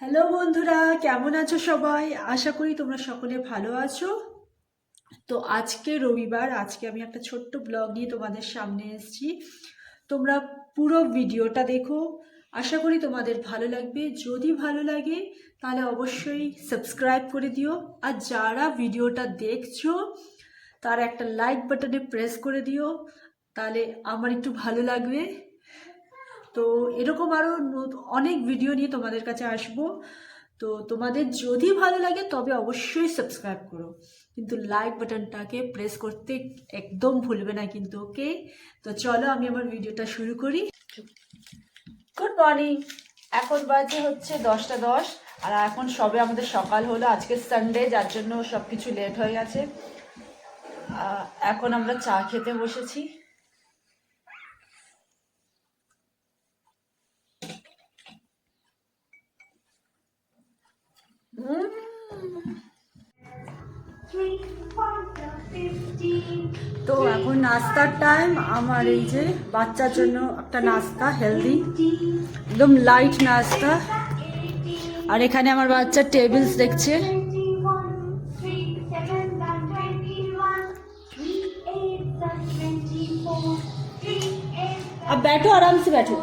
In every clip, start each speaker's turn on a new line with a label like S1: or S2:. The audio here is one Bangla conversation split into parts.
S1: হ্যালো বন্ধুরা, কেমন আছো সবাই? আশা করি তোমরা সকলে ভালো আছো। তো আজকে রবিবার, আজকে আমি একটা ছোট্ট ব্লগ নিয়ে তোমাদের সামনে এসেছি। তোমরা পুরো ভিডিওটা দেখো, আশা করি তোমাদের ভালো লাগবে। যদি ভালো লাগে তাহলে অবশ্যই সাবস্ক্রাইব করে দিও, আর যারা ভিডিওটা দেখছো তার একটা লাইক বাটনে প্রেস করে দিও, তাহলে আমার একটু ভালো লাগবে। তো এরকম আরও অনেক ভিডিও নিয়ে তোমাদের কাছে আসবো। তো তোমাদের যদি ভালো লাগে তবে অবশ্যই সাবস্ক্রাইব করো, কিন্তু লাইক বাটনটাকে প্রেস করতে একদম ভুলবে না কিন্তু, ওকে? তো চলো আমি আমার ভিডিওটা শুরু করি। Good morning. এখন বাজে হচ্ছে 10টা 10, আর এখন সবে আমাদের সকাল হলো। আজকে সানডে, যার জন্য সব কিছু লেট হয়ে গেছে। এখন আমরা চা খেতে বসেছি। তো এখন নাস্তার টাইম আমার। এই যে বাচ্চার জন্য একটা নাস্তা, হেলদি, একদম লাইট নাস্তা। আর এখানে আমার বাচ্চা টেবিলস দেখছে। अब बैठो, आराम से बैठो।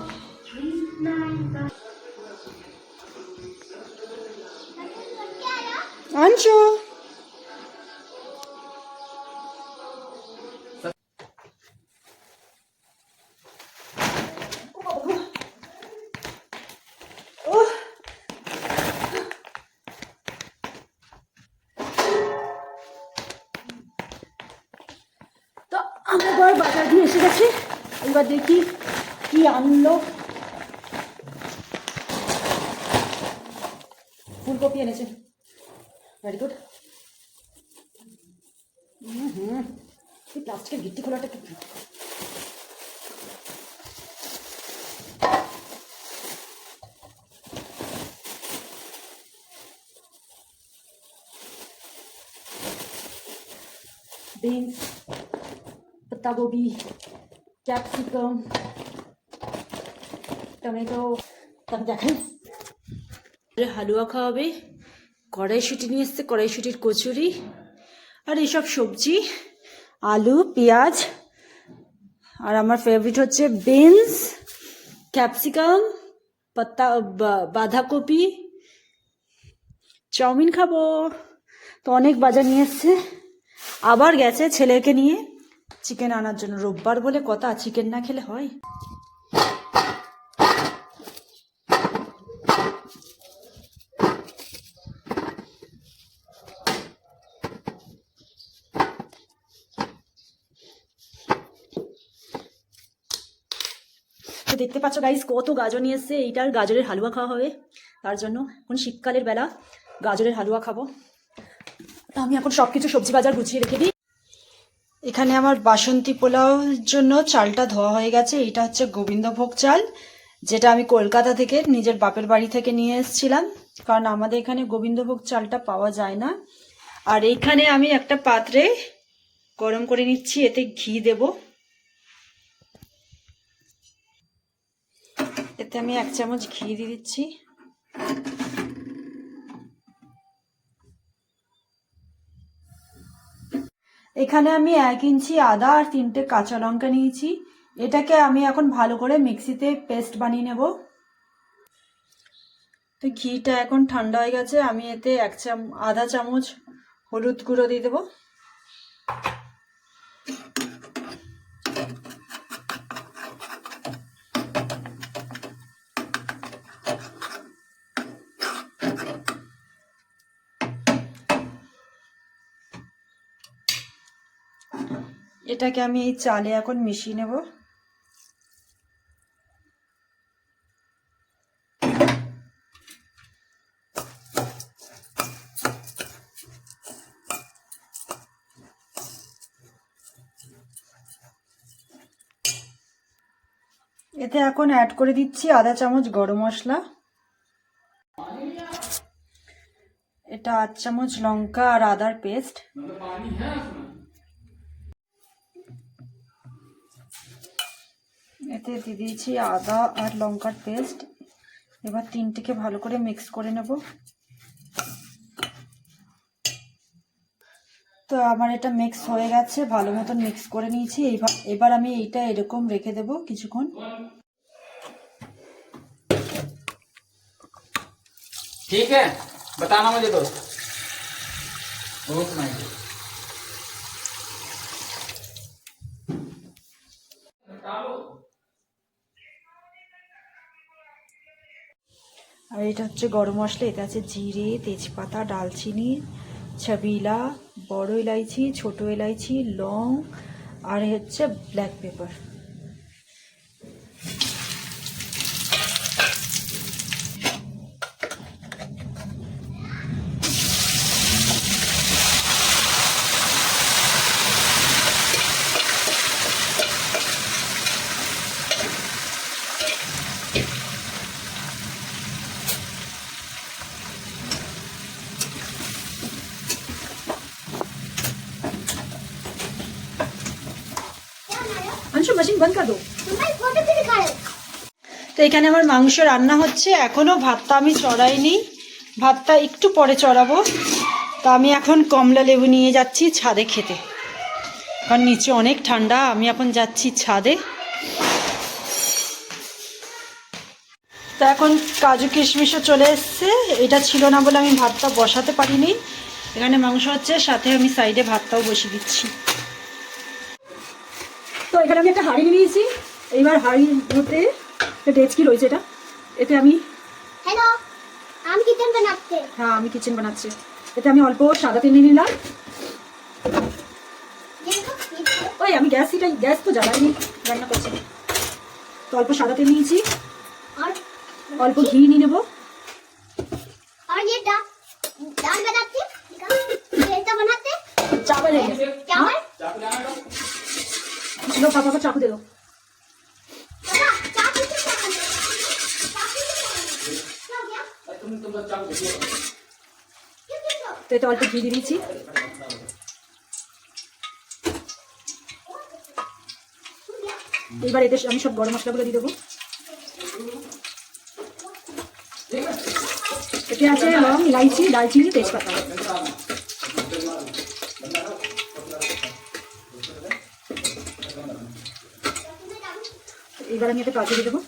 S1: अंशु, তো আমরা বড় বাজার দিয়ে এসে গেছি। এবার দেখি কি আনলো। ফুলকপি এনেছে, ভেরি গুড। এই প্লাস্টিকের গিট্টি খোলাটা কি? বিনস, पत्ता गोभी, ক্যাপসিকাম, টমেটো। তবে দেখেন হালুয়া খাওয়াবে। কড়াইশুঁটি নিয়ে এসছে, কড়াইশুঁটির কচুরি, আর এইসব সবজি, আলু, পেঁয়াজ, আর আমার ফেভারিট হচ্ছে বিনস, ক্যাপসিকাম, পাতা, বাঁধাকপি। চাউমিন খাবো। তো অনেক বাজার নিয়ে এসছে। আবার গেছে ছেলেকে নিয়ে চিকেন আনার জন্য। রোববার বলে কথা, চিকেন না খেলে হয়? তো দেখতে পাচ্ছ গাইস, কত গাজর নিয়ে এসছে। এইটার গাজরের হালুয়া খাওয়া হবে, তার জন্য এখন শীতকালের বেলা গাজরের হালুয়া খাবো। তো আমি এখন সব কিছু সবজি বাজার গুছিয়ে রেখে দিই। এখানে আমার বাসন্তী পোলাওর জন্য চালটা ধোয়া হয়ে গেছে। এটা হচ্ছে গোবিন্দভোগ চাল, যেটা আমি কলকাতা থেকে নিজের বাপের বাড়ি থেকে নিয়ে এসেছিলাম, কারণ আমাদের এখানে গোবিন্দভোগ চালটা পাওয়া যায় না। আর এইখানে আমি একটা পাত্রে গরম করে নিচ্ছি, এতে ঘি দেব। এতে আমি 1 চামচ ঘি দিয়ে দিচ্ছি। এখানে আমি 1 ইঞ্চি আদা আর 3টে কাঁচা লঙ্কা নিয়েছি। এটাকে আমি এখন ভালো করে মিক্সিতে পেস্ট বানিয়ে নেব। তো ঘিটা এখন ঠান্ডা হয়ে গেছে, আমি এতে আধা চামচ হলুদ গুঁড়ো দিয়ে দেবো। এটাকে আমি এই চালে এখন মিশিয়ে নেব। এতে এখন অ্যাড করে দিচ্ছি আধা চামচ গরম মশলা, এটা 8 চামচ লঙ্কা আর আদার পেস্ট, এতে দিয়ে দিয়েছি আদা আর লঙ্কার পেস্ট, এবার তিনটিকে ভালো করে মিক্স করে নেব। তো আমার এটা মিক্স হয়ে গেছে, ভালো মতন মিক্স করে নিয়েছি। এবার আমি এইটা এরকম রেখে দেব কিছুক্ষণ।
S2: ठीक है, बताना मुझे दोस्त। बहुत नाइस।
S1: আর এটা হচ্ছে গরম মশলা, এতে আছে জিরে, তেজপাতা, ডালচিনি, ছাবিলা, বড় এলাইচি, ছোট এলাইচি, লং, আর হচ্ছে ব্ল্যাক পেপার। मशीन बंद कर दो। তো এখানে আমার মাংস রান্না হচ্ছে, এখনো ভাতটা আমি চড়াইনি, ভাতটা একটু পরে চড়াবো। তো আমি এখন কমলা লেবু নিয়ে যাচ্ছি ছাদে খেতে, কারণ নিচে অনেক ঠান্ডা। আমি এখন যাচ্ছি ছাদে। তো এখন কাজু কিশমিশও চলে এসছে, এটা ছিল না বলে আমি ভাতটা বসাতে পারিনি। এখানে মাংস হচ্ছে, সাথে আমি সাইডে ভাতটাও বসিয়ে দিচ্ছি। তো এখানে আমি একটা হাঁড়ি নিয়েছি, এইবার হাঁড়ির মধ্যে ডেচকি রয়েছে, এতে আমি
S3: কিচেন বানাচ্ছি।
S1: হ্যাঁ, আমি কিচেন বানাচ্ছি। এতে আমি অল্প সাদা তেল নিয়ে নিলাম। ওই আমি গ্যাস তো জ্বালাইনি, রান্না করছি। তো অল্প সাদা তেল নিয়েছি,
S3: और
S1: অল্প ঘি নিয়ে নেবো।
S3: और ये दाल बनाते ये बनाते
S1: चावल है
S3: चावल।
S1: लो पापा को चाकू दे दो।
S3: पापा चाकू से क्या करना है? क्या हो गया?
S2: तुम चाकू देखिए।
S3: क्यों?
S1: তো এটা অল্প ঘি দিয়ে দিয়েছি। এবার এতে আমি সব গরম মশলাগুলো দিয়ে দেবো। এতে আছে লং, ইলাইচি, দালচিনি, তেজপাতা। এবার আমি এতে কাজু দিয়ে দেবো।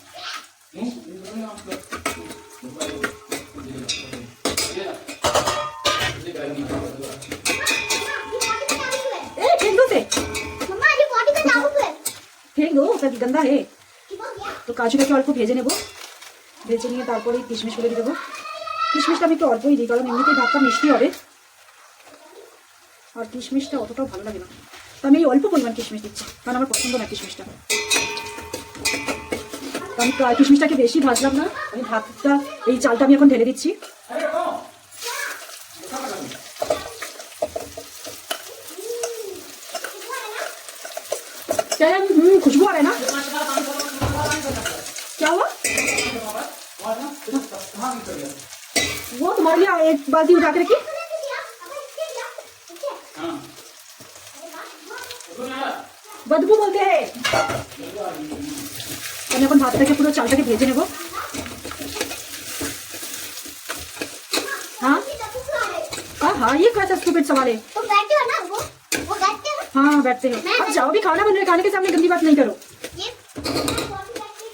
S3: मम्मा ये पॉटी में चाकू है।
S1: फेंक दो, गंदा है।
S3: हो गया?
S1: তো কাজুটাকে অল্প ভেজে নেবো, ভেজে নিয়ে তারপরে কিশমিশগুলো দিয়ে দেবো। কিশমিশটা আমি একটু অল্পই দিই, কারণ এমনিতেই ভাতটা মিষ্টি হবে, আর কিশমিশটা অতটাও ভালো লাগে না। তো আমি অল্প পরিমাণ কিশমিশ দিচ্ছি, কারণ আমার পছন্দ না কিশমিশটা। তো আমি কিশমিশটাকে বেশি ভাজলাম না, আমি ভাতটা এই চালটা আমি এখন ঢেলে দিচ্ছি। खुशबू आ रहा है ना? क्या हुआ? वो तुम्हारे लिए एक बाल्टी उठा के रखी। बदबू बोलते हैं। আমি এখন ভাতটাকে পুরো চালটাকে ভেজে নেব। हाँ हाँ, ये कैसा स्टूपिड सवाल है।
S3: तुम बैठते हो ना वो बैठते हो।
S1: हाँ बैठते हो। अब जाओ भी, खाना बन रहा है, खाने के सामने गंदी बात नहीं करो।
S3: ये पॉटी बैठते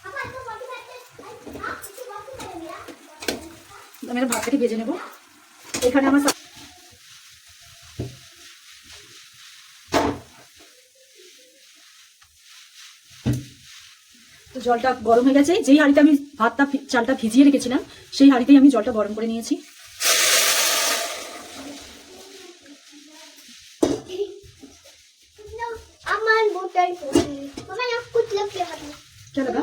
S3: पापा तो पॉटी बैठते हां इसको पॉटी करे मेरा।
S1: আমি ভাতটাকে ভেজে নেব। এখানে আমার তো জলটা গরম হয়ে গেছে। যেই হাঁড়িতে আমি চালটা ভিজিয়ে রেখেছিলাম, সেই হাঁড়িতেই আমি জলটা গরম করে নিয়েছি।
S3: अमन मोटर मम्मा यहाँ कुछ लग गया हाथ में।
S1: क्या लगा?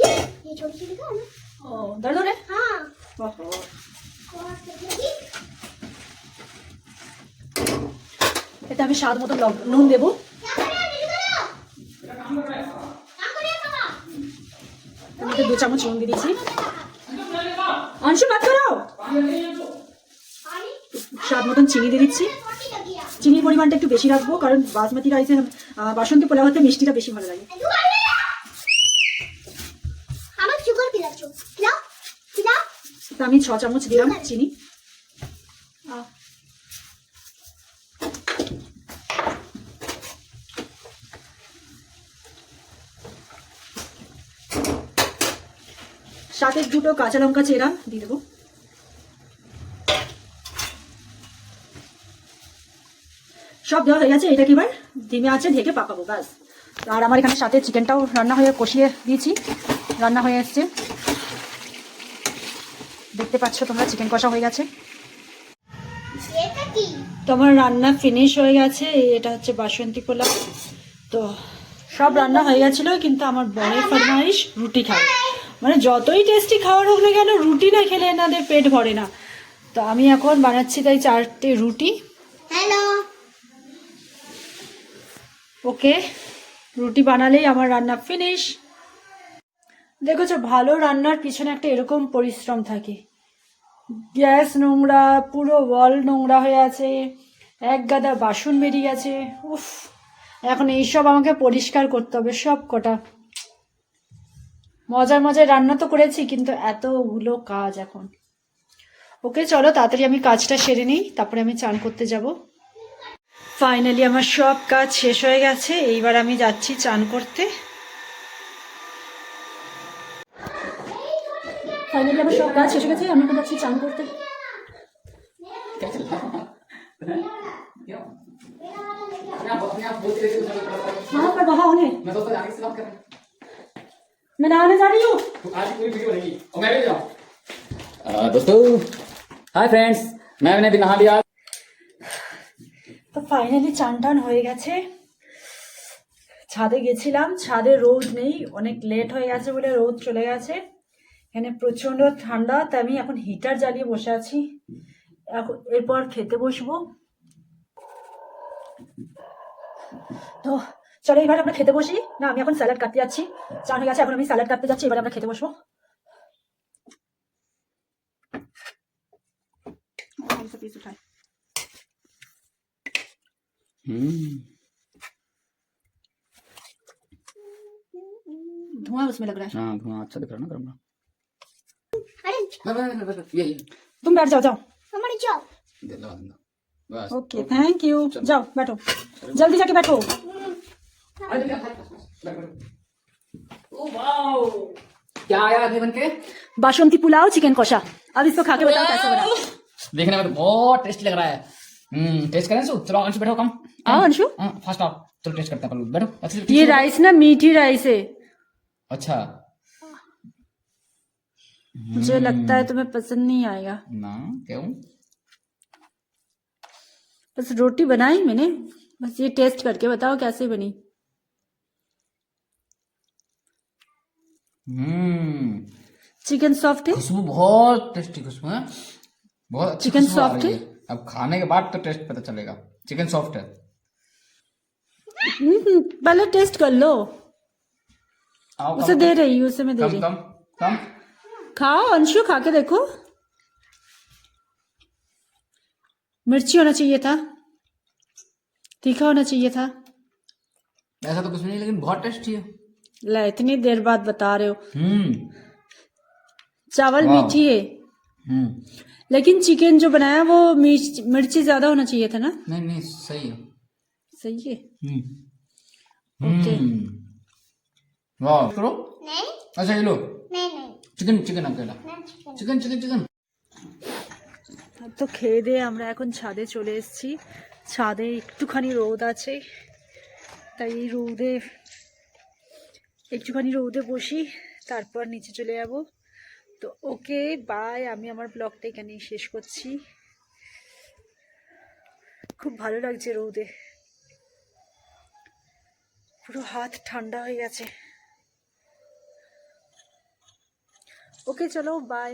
S3: ये छोटी सी दिखा ना।
S1: ও দর্দ রে।
S3: हाँ
S1: ওহো। এতে আমি স্বাদ মতো নুন দেবো। আমি 2 চামচ নুন দিয়ে দিয়েছি। अंशु मत करो। স্বাদ মতন চিনি দিয়ে দিচ্ছি। চিনির পরিমাণটা একটু বেশি রাখবো, কারণ বাসমতি রাইসে বাসন্তী পোলাওতে মিষ্টিটা বেশি ভালো লাগে।
S3: আমার সুগার পিলাচ্ছো।
S1: তো আমি 6 চামচ দিলাম চিনি। সাথে 2টো কাঁচা লঙ্কা চেরা দিয়ে দেবো। সব দেওয়া হয়ে গেছে, এটাকে এবার ধিমে আঁচে ঢেকে পাকাবো ব্যাস। আর আমার এখানে সাথে চিকেনটাও রান্না হয়ে কষিয়ে দিয়েছি, রান্না হয়ে এসছে, দেখতে পাচ্ছ তোমরা চিকেন কষা হয়ে গেছে।
S3: এটা কি?
S1: তো আমার রান্না ফিনিশ হয়ে গেছে। এটা হচ্ছে বাসন্তী পোলাও। তো সব রান্না হয়ে গেছিলো, কিন্তু আমার বরের ফরমাইশ রুটি খাবে। মানে যতই টেস্টি খাবার হোক না কেন, রুটি না খেলে এনাদের পেট ভরে না। তো আমি এখন বানাচ্ছি তাই 4টে রুটি।
S3: হ্যালো।
S1: ওকে, রুটি বানালেই আমার রান্না ফিনিশ। দেখেছো, ভালো রান্নার পিছনে একটা এরকম পরিশ্রম থাকে। গ্যাস নোংরা, পুরো ওয়াল নোংরা হয়ে আছে, এক গাদা বাসন বেরিয়ে গেছে। উফ, এখন এইসব আমাকে পরিষ্কার করতে হবে সব কটা। মজার মজার রান্না তো করেছি, কিন্তু এতগুলো কাজ এখন। ওকে চলো তাড়াতাড়ি আমি কাজটা সেরে নিই, তারপরে আমি চান করতে যাব। ফাইনালি আমার সব কাজ শেষ হয়ে গেছে, এইবার আমি যাচ্ছি চান করতে। ফাইনালি আমার সব কাজ শেষ হয়ে গেছে, আমি এখন যাচ্ছি চান করতে।
S2: क्या चल रहा है? क्यों? अपने आप बोलते रहते हो।
S1: हाँ पर वहाँ होने
S2: मैं सोचता आगे से बात कर रहा हूँ।
S1: मैं नहाने जा रही हूँ।
S2: तो आज की पूरी वीडियो बनेगी और मैं भी जाऊँ। दोस्तों हाय फ्रेंड्स, मैंने भी नहा लिया।
S1: তো ফাইনালি চান টান হয়ে গেছে। ছাদে গেছিলাম, ছাদে রোদ নেই, অনেক লেট হয়ে গেছে বলে রোদ চলে গেছে। এখানে প্রচন্ড ঠান্ডা, তাই আমি এখন হিটার জ্বালিয়ে বসে আছি। এখন এরপর খেতে বসবো। তো চলো এবার আমরা খেতে বসি। না, আমি এখন স্যালাড কাটতে যাচ্ছি। চান হয়ে গেছে, এখন আমি স্যালাড কাটতে যাচ্ছি। এবার আমরা খেতে বসবো। धुआं उसमें लग रहा है।
S2: हाँ धुआं अच्छा दिख रहा है ना गरम।
S3: अरे
S2: बस ये
S1: तुम बैठ जाओ, जाओ।
S3: हमारे जाओ।
S2: दे दो बस।
S1: Okay thank you. जाओ बैठो, जल्दी जाके बैठो।
S2: ओ वाओ, क्या आया अभी बनके?
S1: बासंती पुलाव चिकन कषा। अब इसको खा के बताओ कैसा बना।
S2: देखने में तो बहुत टेस्टी लग रहा है। टेस्ट करें अंशु? चलो अंशु बैठो, कम
S1: आओ अंशु।
S2: फास्ट आओ, चलो टेस्ट करते हैं पहले। बैठो अच्छे से।
S1: ये राइस ना मीठी राइस है,
S2: अच्छा
S1: मुझे लगता है तुम्हें पसंद नहीं आएगा।
S2: ना क्यों?
S1: बस रोटी बनाई मैंने, बस ये टेस्ट करके बताओ कैसे बनी। चिकन सॉफ्ट है,
S2: खुशबू बहुत टेस्टी खुशबू है, बहुत अच्छी
S1: चिकन
S2: खुशबू आ
S1: सॉफ्ट
S2: रही
S1: है?
S2: अब खाने के बाद तो टेस्ट पता चलेगा। चिकन सॉफ्ट है।
S1: पहले टेस्ट कर लो।
S2: आओ
S1: उसे दे रही हूँ, उसे मैं दे
S2: कम
S1: रही।
S2: कम कम।
S1: खाओ अंशु, खा के देखो। मिर्ची होना चाहिए था, तीखा होना चाहिए था।
S2: ऐसा तो कुछ नहीं, लेकिन बहुत टेस्टी है।
S1: ला इतनी देर बाद बता रहे हो। चावल मीठी है, लेकिन चिकन जो बनाया वो मिर्ची ज्यादा होना चाहिए था ना।
S2: नहीं नहीं सही है।
S1: सही है।
S2: ओके वाह करो।
S3: नहीं
S2: अच्छा ये लो
S3: नहीं नहीं
S2: চিকেন চিকেন अकेला
S3: नहीं चिकन।
S2: Chicken chicken chicken.
S1: তো খেয়ে দিয়ে আমরা এখন ছাদে চলে এসেছি। ছাদে একটুখানি রোদ আছে, তাই এই রোদে একটুখানি রোদে বসি, তারপর নিচে চলে যাব। তো ওকে বাই, আমি আমার ব্লগটা এখানেই শেষ করছি। খুব ভালো লাগছে রোদে, পুরো হাত ঠান্ডা হয়ে গেছে। ওকে চলো বাই।